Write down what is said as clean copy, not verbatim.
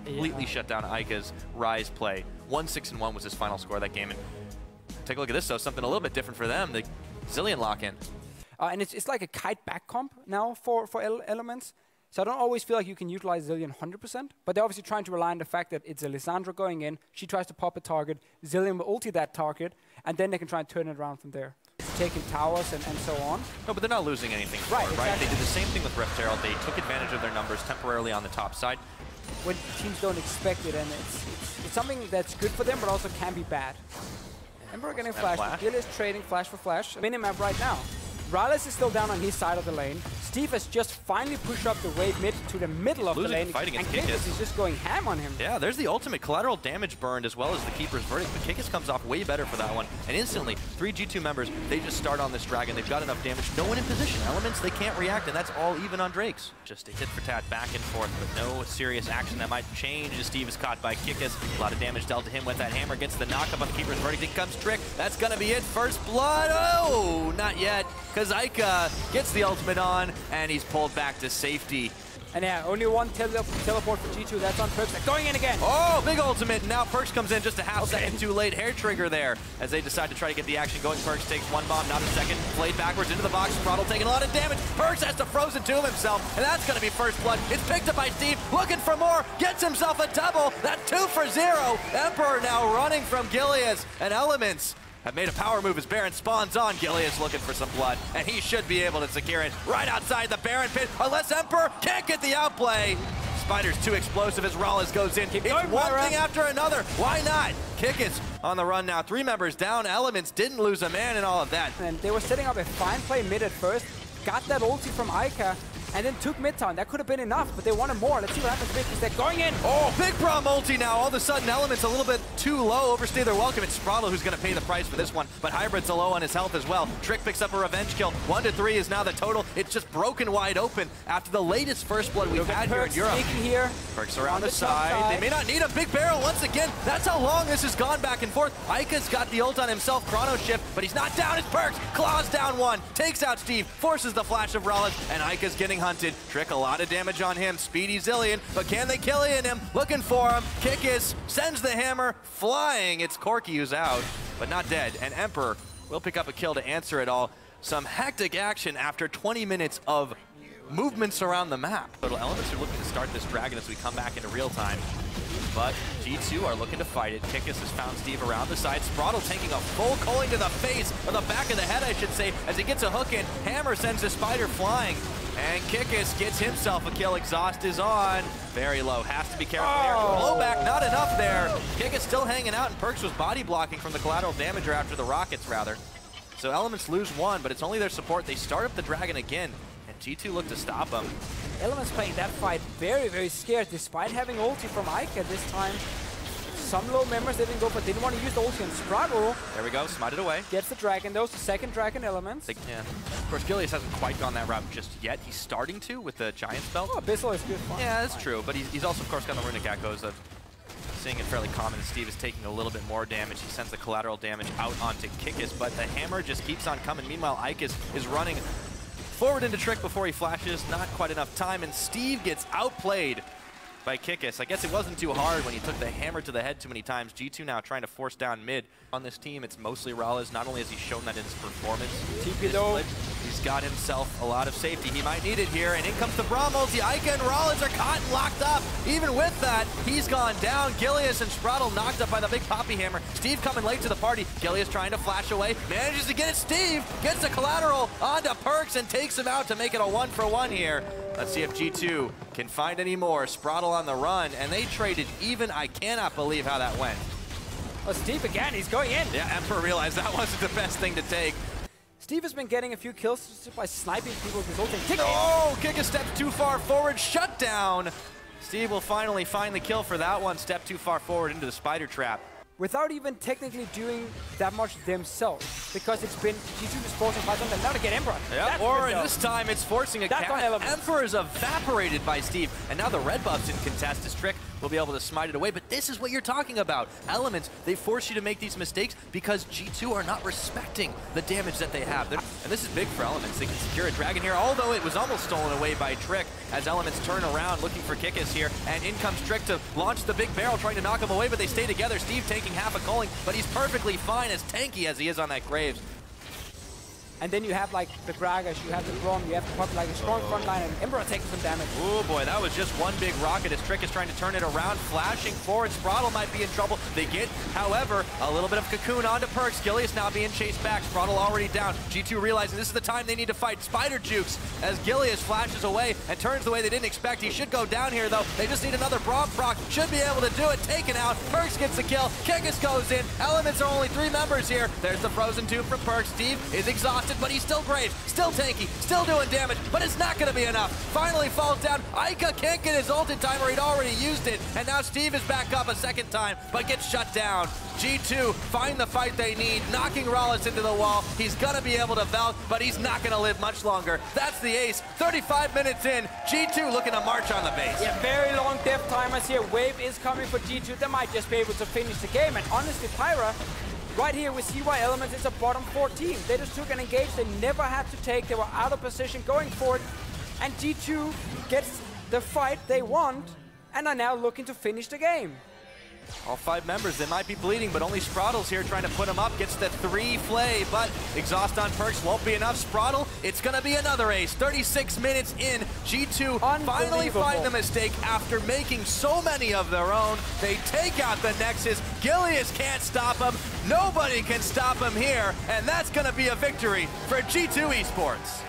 completely shut down Eika's Rise play. 1-6-1 was his final score of that game. And take a look at this, though, something a little bit different for them. The Zilean lock-in. And it's like a kite back comp now for Elements. So I don't always feel like you can utilize Zilean 100%, but they're obviously trying to rely on the fact that it's a Lissandra going in, she tries to pop a target, Zilean will ulti that target, and then they can try and turn it around from there. Taking towers and so on. No, but they're not losing anything for it, right? They did the same thing with Rift Herald. They took advantage of their numbers temporarily on the top side. When teams don't expect it, and it's something that's good for them, but also can be bad. Emperor getting flash. Gilius trading flash for flash. Minimap right now. MrRalleZ is still down on his side of the lane. Steve has just finally pushed up the wave mid to the middle of the lane, and Kikis is just going ham on him. Yeah, there's the ultimate collateral damage burned as well as the Keeper's Verdict, but Kikis comes off way better for that one. And instantly, 3 G2 members, they just start on this dragon. They've got enough damage. No one in position. Elements, they can't react, and that's all even on Drakes. Just a hit for tat back and forth, but no serious action that might change as Steve is caught by Kikis. A lot of damage dealt to him with that hammer. Gets the knock up on the Keeper's Verdict. In comes Trick. That's going to be it. First blood. Oh, not yet, because Eika gets the ultimate on, and he's pulled back to safety. And yeah, only one teleport for G2. That's on Perkz. They're going in again. Oh, big ultimate. And now Perkz comes in just a half second too late. Hair trigger there as they decide to try to get the action going. Perkz takes one bomb, not a second. Played backwards into the box. Sprattel taking a lot of damage. Perkz has to Frozen Tomb himself, and that's going to be first blood. It's picked up by Steve. Looking for more. Gets himself a double. That's 2 for 0. Emperor now running from Gilius, and Elements have made a power move as Baron spawns on. Gilius looking for some blood, and he should be able to secure it right outside the Baron pit, unless Emperor can't get the outplay. Spider's too explosive as MrRalleZ goes in. It's one thing after another. Why not? Kikis on the run now. 3 members down. Elements didn't lose a man in all of that. And they were setting up a fine play mid at first. Got that ulti from Eika, and then took Midtown. That could have been enough, but they wanted more. Let's see what happens because they're going in. Oh, big Braum ulti now. All of a sudden, Elements a little bit too low. Overstay their welcome. It's Sprattel who's going to pay the price for this one, but Hybrid's low on his health as well. Trick picks up a revenge kill. 1 to 3 is now the total. It's just broken wide open after the latest first blood we've had here in Europe. Here. Perkz around the side. They may not need a big barrel once again. That's how long this has gone back and forth. Eika's got the ult on himself, chrono shift, but he's not down. It's Perkz. Claws down 1. Takes out Steve. Forces the flash of MrRalleZ, and Eika's getting hunted. Trick a lot of damage on him. Speedy Zilean, but can they kill him? Looking for him. Kikis sends the hammer flying. It's Corki who's out, but not dead. And Emperor will pick up a kill to answer it all. Some hectic action after 20 minutes of movements around the map. Total Elements are looking to start this dragon as we come back into real time. But G2 are looking to fight it. Kikis has found Steve around the side. Sprattel taking a full culling to the face, or the back of the head, I should say, as he gets a hook in. Hammer sends the Spider flying, and Kikis gets himself a kill. Exhaust is on. Very low. Has to be careful there. Blowback, not enough there. Kikis still hanging out, and Perkz was body blocking from the collateral damager after the rockets, rather. So Elements lose 1, but it's only their support. They start up the dragon again, and G2 look to stop them. Elements playing that fight very, very scared, despite having ulti from Eika this time. Some low members didn't go, but didn't want to use the ulti on Sprattel. There we go, smited away. Gets the dragon, though, the second dragon Elements. Yeah. Of course, Gilius hasn't quite gone that route just yet. He's starting to with the Giant Spell. Oh, Abyssal is good fun. Yeah, that's true, but he's also, of course, got the Runic Echoes of seeing it fairly common, and Steve is taking a little bit more damage. He sends the collateral damage out onto Kikis, but the hammer just keeps on coming. Meanwhile, Eika is running forward into Trick before he flashes. Not quite enough time, and Steve gets outplayed by Kikis. I guess it wasn't too hard when he took the hammer to the head too many times. G2 now trying to force down mid. On this team, it's mostly MrRalleZ. Not only has he shown that in his performance, he's got himself a lot of safety. He might need it here, and in comes the Braum ulti. Eika and MrRalleZ are caught and locked up. Even with that, he's gone down. Gilius and Sprattel knocked up by the big poppy hammer. Steve coming late to the party. Gilius trying to flash away. Manages to get it. Steve gets the collateral onto Perkz and takes him out to make it a 1-for-1 here. Let's see if G2 can find any more. Sprattel on the run, and they traded even. I cannot believe how that went. Oh, Steve again, he's going in. Yeah, Emperor realized that wasn't the best thing to take. Steve has been getting a few kills just by sniping people with his ulti. Oh, Kikis steps too far forward, shut down. Steve will finally find the kill for that one. Step too far forward into the spider trap. Without even technically doing that much themselves, because it's been G2 just forcing fight something now to get Emperor. Yeah, or this time it's forcing a cat. Emperor is evaporated by Steve, and now the red buff's in contest as Trick will be able to smite it away. But this is what you're talking about. Elements, they force you to make these mistakes because G2 are not respecting the damage that they have. And this is big for Elements. They can secure a dragon here, although it was almost stolen away by Trick as Elements turn around looking for Kikis here. And in comes Trick to launch the big barrel, trying to knock him away, but they stay together. Steve taking half a culling, but he's perfectly fine, as tanky as he is on that Graves. And then you have like the Gragas, you have the Braum, you have to pop like a strong front line, and Emperor taking some damage. Oh boy, that was just one big rocket as Trick is trying to turn it around, flashing forward. Sprattel might be in trouble. They get, however, a little bit of cocoon onto Perkz. Gilius now being chased back. Sprattel already down. G2 realizing this is the time they need to fight. Spider jukes as Gilius flashes away and turns the way they didn't expect. He should go down here though. They just need another Braum proc. Should be able to do it. Taken out. Perkz gets the kill. Kikis goes in. Elements are only 3 members here. There's the frozen tube from Perkz. Steve is exhausted, but he's still great. Still tanky, still doing damage, but it's not going to be enough. Finally falls down. Eika can't get his ult in time, or he'd already used it. And now Steve is back up a second time, but gets shut down. G2 find the fight they need, knocking MrRalleZ into the wall. He's going to be able to valve, but he's not going to live much longer. That's the ace. 35 minutes in, G2 looking to march on the base. Yeah, very long death timers here. Wave is coming for G2. They might just be able to finish the game. And honestly, Pyra, right here we see why Elements is a bottom 14. They just took an engage they never had to take. They were out of position going for it. And G2 gets the fight they want and are now looking to finish the game. All 5 members, they might be bleeding, but only Sprattel's here trying to put him up. Gets the 3 flay, but exhaust on Perkz won't be enough. Sprattel, it's going to be another ace. 36 minutes in, G2 finally find the mistake after making so many of their own. They take out the Nexus. Gilius can't stop him. Nobody can stop him here, and that's going to be a victory for G2 Esports.